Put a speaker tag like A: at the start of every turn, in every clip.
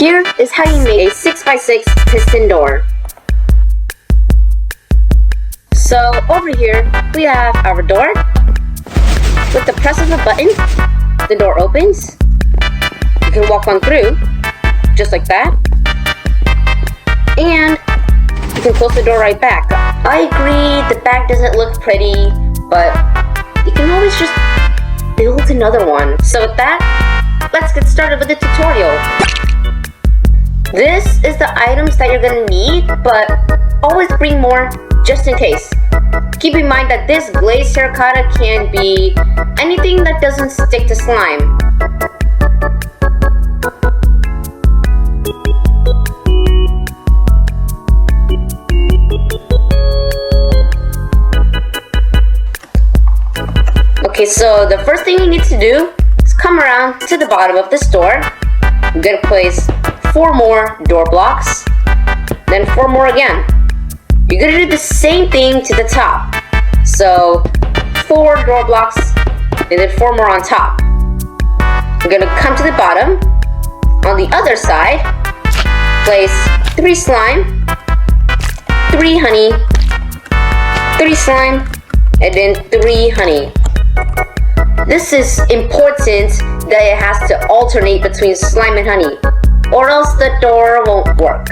A: Here is how you make a 6x6 piston door. So over here, we have our door. With the press of a button, the door opens. You can walk on through, just like that. And you can close the door right back. I agree, the back doesn't look pretty, but you can always just build another one. So with that, let's get started with the tutorial. This is the items that you're gonna need, but always bring more just in case. Keep in mind that this glazed terracotta can be anything that doesn't stick to slime. Okay, so the first thing you need to do is come around to the bottom of this door. You're gonna place 4 more door blocks, then 4 more again. You're gonna do the same thing to the top. So 4 door blocks and then 4 more on top. You're gonna come to the bottom. On the other side, place 3 slime, 3 honey, 3 slime, and then 3 honey. This is important that it has to alternate between slime and honey, or else the door won't work.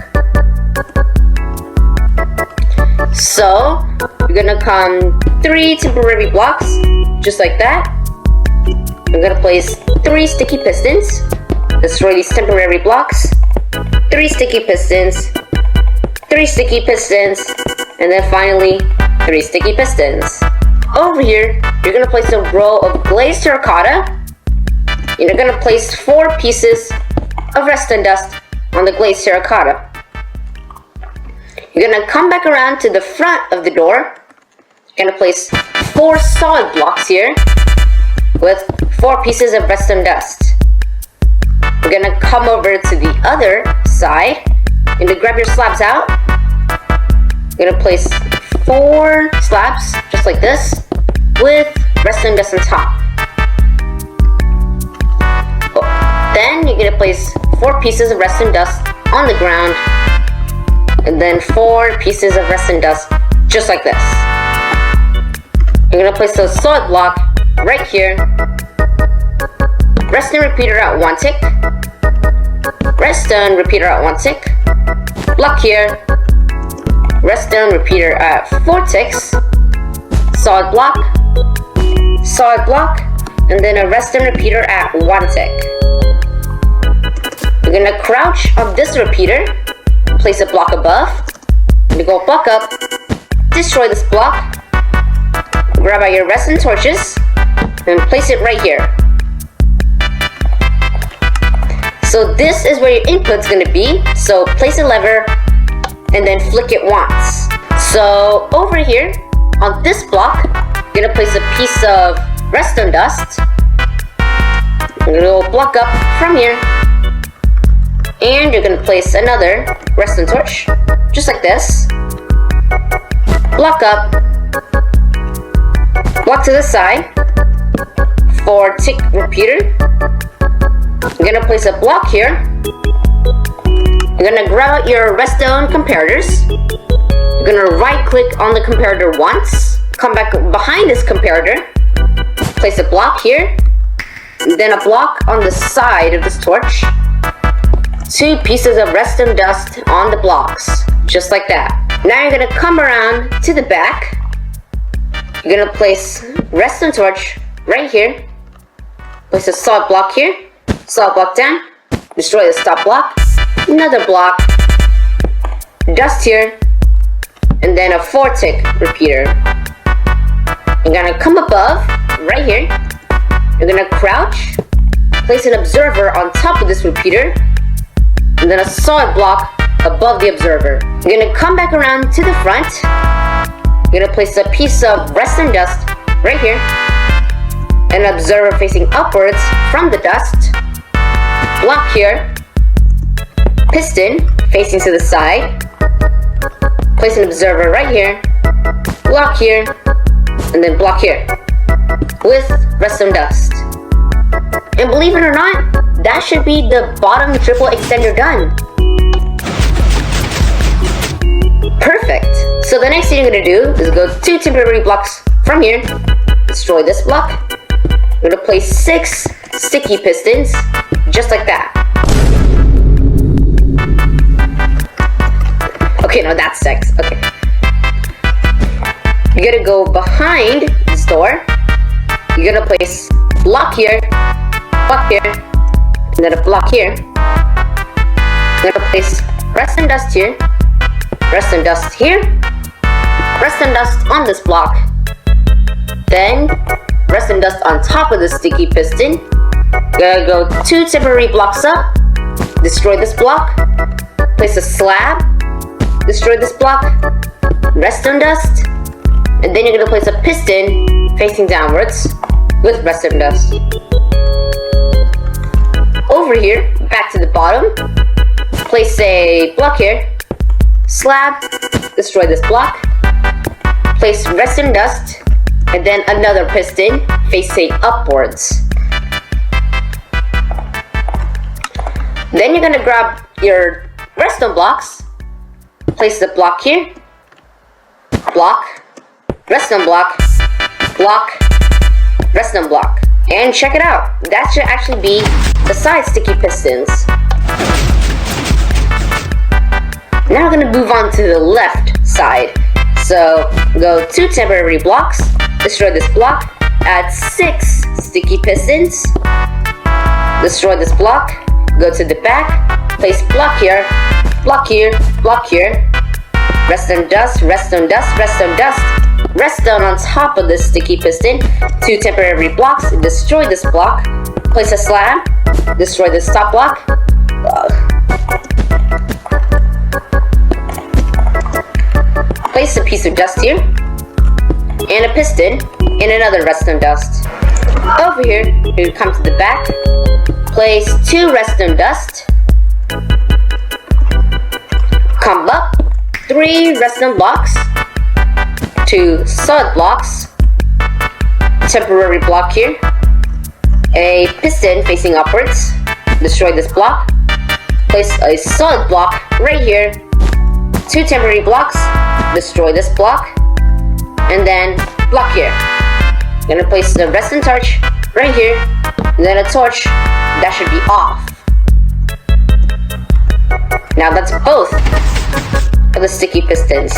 A: So, you're gonna come 3 temporary blocks, just like that. I'm gonna place 3 sticky pistons. Destroy these temporary blocks. 3 sticky pistons, 3 sticky pistons, and then finally 3 sticky pistons. Over here, you're gonna place a row of glazed terracotta. And you're gonna place 4 pieces of resin dust on the glazed terracotta. You're gonna come back around to the front of the door. You're gonna place 4 solid blocks here with 4 pieces of resin dust. You're gonna come over to the other side and to grab your slabs out. You're gonna place 4 slabs just like this with resin dust on top. Then you're gonna place 4 pieces of resin dust on the ground, and then 4 pieces of resin dust just like this. You're gonna place a solid block right here. Redstone repeater at 1 tick. Redstone repeater at 1 tick. Block here. Redstone repeater at 4 ticks. Solid block. Solid block. And then a redstone repeater at 1 tick. You're gonna crouch on this repeater. Place a block above. You go back up. Destroy this block. Grab out your resin torches. And place it right here. So this is where your input's gonna be. So place a lever and then flick it once. So over here on this block, you're gonna place a piece of redstone dust. You're gonna go block up from here. And you're gonna place another redstone torch, just like this. Block up. Block to the side. 4 tick repeater. You're gonna place a block here. You're gonna grab out your redstone comparators. You're gonna right click on the comparator once. Come back behind this comparator. Place a block here. And then a block on the side of this torch. 2 pieces of redstone dust on the blocks. Just like that. Now you're gonna come around to the back. You're gonna place redstone torch right here. Place a solid block here. Solid block down. Destroy the stop block. Another block. Dust here. And then a 4 tick repeater. You're gonna come above, right here. You're gonna crouch. Place an observer on top of this repeater. And then a solid block above the observer. You're gonna come back around to the front. You're gonna place a piece of resin dust right here. An observer facing upwards from the dust. Block here. Piston facing to the side. Place an observer right here. Block here. And then block here. With redstone dust. And believe it or not, that should be the bottom triple extender done. Perfect. So the next thing you're gonna do is go 2 temporary blocks from here, destroy this block. We're gonna place 6 sticky pistons, just like that. Okay, no, that's 6. Okay. You're gonna go behind this door. You're gonna place block here, and then a block here. You're gonna place rest and dust here, rest and dust here, rest and dust on this block. Then rest and dust on top of the sticky piston. You're gonna go 2 temporary blocks up, destroy this block, place a slab, destroy this block, rest and dust, and then you're gonna place a piston facing downwards with rest and dust. Over here, back to the bottom, place a block here, slab, destroy this block, place rest and dust, and then another piston facing upwards. Then you're gonna grab your redstone blocks, place the block here, block, redstone block, block, redstone block. And check it out, that should actually be the side sticky pistons. Now we're gonna move on to the left side. So go 2 temporary blocks, destroy this block, add 6 sticky pistons, destroy this block, go to the back, place block here, block here, block here, rest and dust, rest and dust, rest and dust, rest down on top of this sticky piston, 2 temporary blocks, destroy this block, place a slab, destroy this top block, place a piece of dust here, and a piston, and another rest and dust. Over here, you come to the back, place 2 rest and dust, come up, 3 rest and blocks, 2 solid blocks, temporary block here, a piston facing upwards, destroy this block, place a solid block right here, 2 temporary blocks, destroy this block, and then block here. I'm gonna place the redstone torch right here, and then a torch that should be off. Now that's both of the sticky pistons.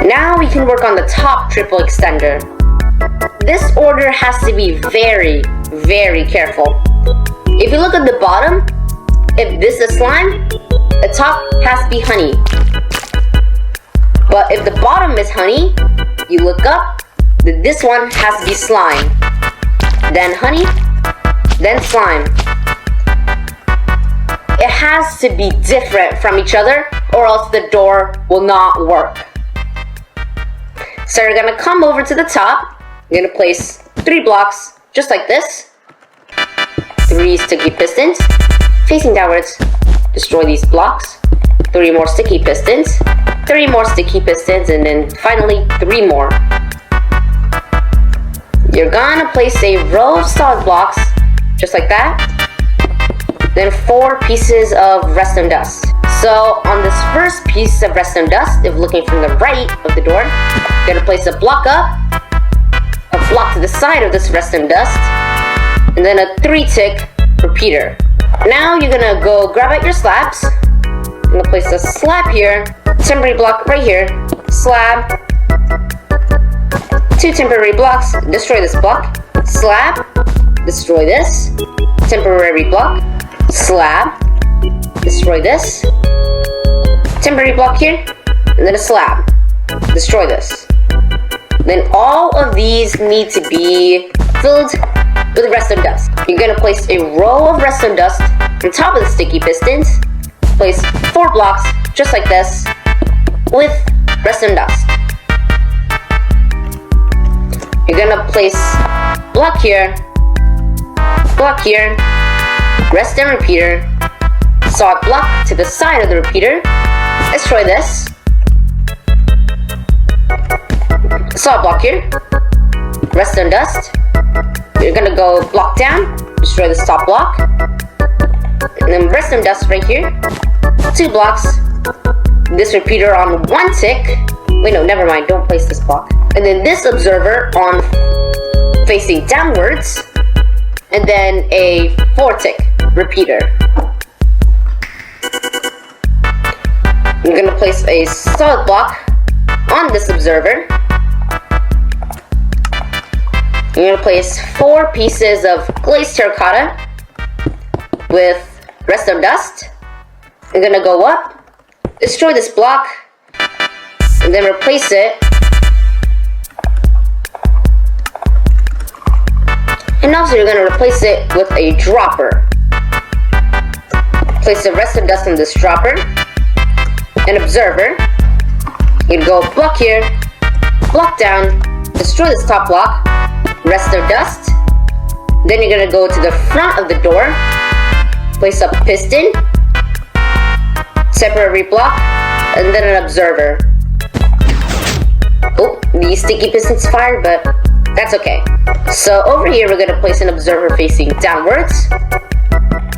A: Now we can work on the top triple extender. This order has to be very, very careful. If you look at the bottom, if this is slime, the top has to be honey. But if the bottom is honey, you look up, this one has to be slime. Then honey, then slime. It has to be different from each other or else the door will not work. So you're gonna come over to the top, you're gonna place 3 blocks just like this, 3 sticky pistons facing downwards, destroy these blocks, 3 more sticky pistons, 3 more sticky pistons, and then finally 3 more. You're gonna place a row of solid blocks just like that, then 4 pieces of redstone dust. So on this first piece of redstone dust, if looking from the right of the door, you're gonna place a block up, a block to the side of this redstone dust, and then a 3-tick repeater. Now you're gonna go grab out your slabs. You're gonna place a slab here, temporary block right here, slab, 2 temporary blocks, destroy this block, slab, destroy this, temporary block, slab, destroy this, temporary block here, and then a slab, destroy this. Then all of these need to be filled with redstone dust. You're gonna place a row of redstone dust on top of the sticky pistons, place 4 blocks just like this with redstone dust. You're gonna place block here, redstone repeater, solid block to the side of the repeater, destroy this, solid block here, redstone dust, You're gonna go block down, destroy the top block, and then redstone dust right here. 2 blocks. This repeater on 1 tick. Wait, no, never mind. Don't place this block. And then this observer on facing downwards, and then a 4 tick repeater. I'm gonna place a solid block on this observer. I'm gonna place 4 pieces of glazed terracotta with redstone dust. I'm gonna go up, destroy this block, and then replace it. And also you're gonna replace it with a dropper. Place the redstone dust on this dropper. An observer. You'd go block here, block down, destroy this top block, redstone dust. Then you're gonna go to the front of the door, place a piston, temporary block, and then an observer. Oh, the sticky piston's fired, but that's okay. So over here we're gonna place an observer facing downwards,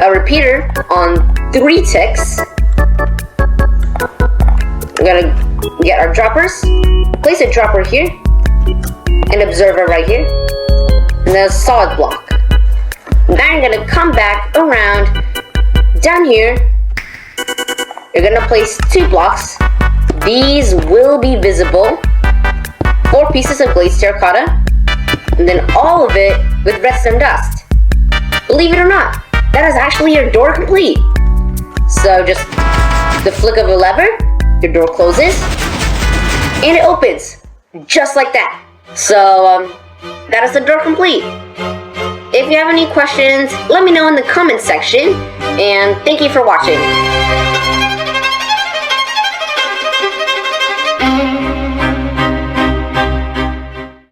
A: a repeater on 3 ticks. We're gonna get our droppers, place a dropper here, an observer right here, and then a solid block. Now you're gonna come back around down here. You're gonna place 2 blocks. These will be visible. 4 pieces of glazed terracotta, and then all of it with redstone dust. Believe it or not, that is actually your door complete. So just the flick of a lever, your door closes, and it opens, just like that. So, that is the door complete. If you have any questions, let me know in the comment section, and thank you for watching.